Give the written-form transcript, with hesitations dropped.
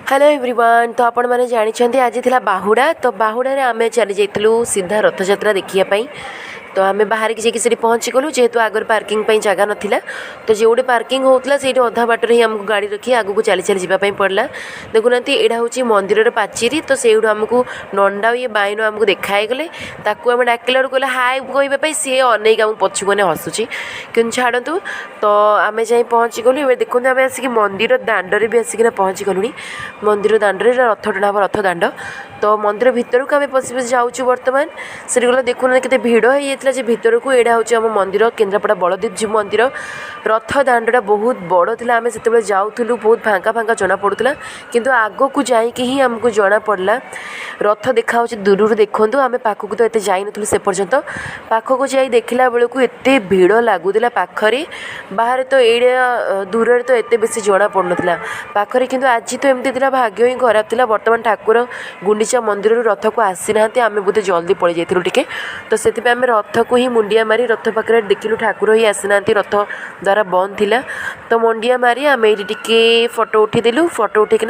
Hello everyone. तो आपण मैंने जानते आज थी बाहुड़ा। तो बाहुड़ा आम चली जाइलु सीधा रथयात्रा देखापी। तो आम बाहर की जाकि पहुँची गलु जेहेतु आगर पार्किंग जगह नाला। तो जो गोटे पार्किंग होता से अधा बाटर ही आमको गाड़ी रखी आग को चली चली जावाई पड़ा। देखुना यहाँ हूँ मंदिर पाचेरी। तो से आमको नंडा ये बाइन आमको देखाई गले ताकू आम डाकिला कहला हाय कहवाई सी अनेक आम पछुक ने हसुची कि छाड़ू। तो आम जा पहुँची गलु। देखते आम आसिक मंदिर दांडे भी आसिक पहुँची गलुणी। मंदिर दांडे रथ टणा रथ दांड। तो मंदिर भितर को आम पशि पशि जाऊँ बर्तमान से गला देखुना के भिड़ हो जाता है भितर को। यहाँ हूँ आम मंदिर केन्द्रापड़ा बलदेव जी मंदिर। रथ दांडा बहुत बड़ था। आम से जाऊँ बहुत फांका फांका जना पड़ूला किंतु आग को जाकि ही आमको जना पड़ा रथ देखा दूर देखूँ। आम पाखक तो ये जाइन से पर्यंत पाखक जा देखला बेलू एत भिड़ लगुला पाखरे बाहर। तो ये दूर तो एत बेसी जना पड़ना पाखरे किंतु आज तो एमती भाग्य ही खराब था। बर्तमान ठाकुर गुंडीचा मंदिर रथ को आसी ना आम बोधे जल्दी पड़ जाइलु टिके। तो से आम रथ को ही मुंडिया मारी रथ पाखे देखिलु ठाकुर ही आसी ना रथ द्वारा बंद थिला। तो मुंडिया मारी आम ये टिके फोटो उठेदेलु। फोटो उठेकिना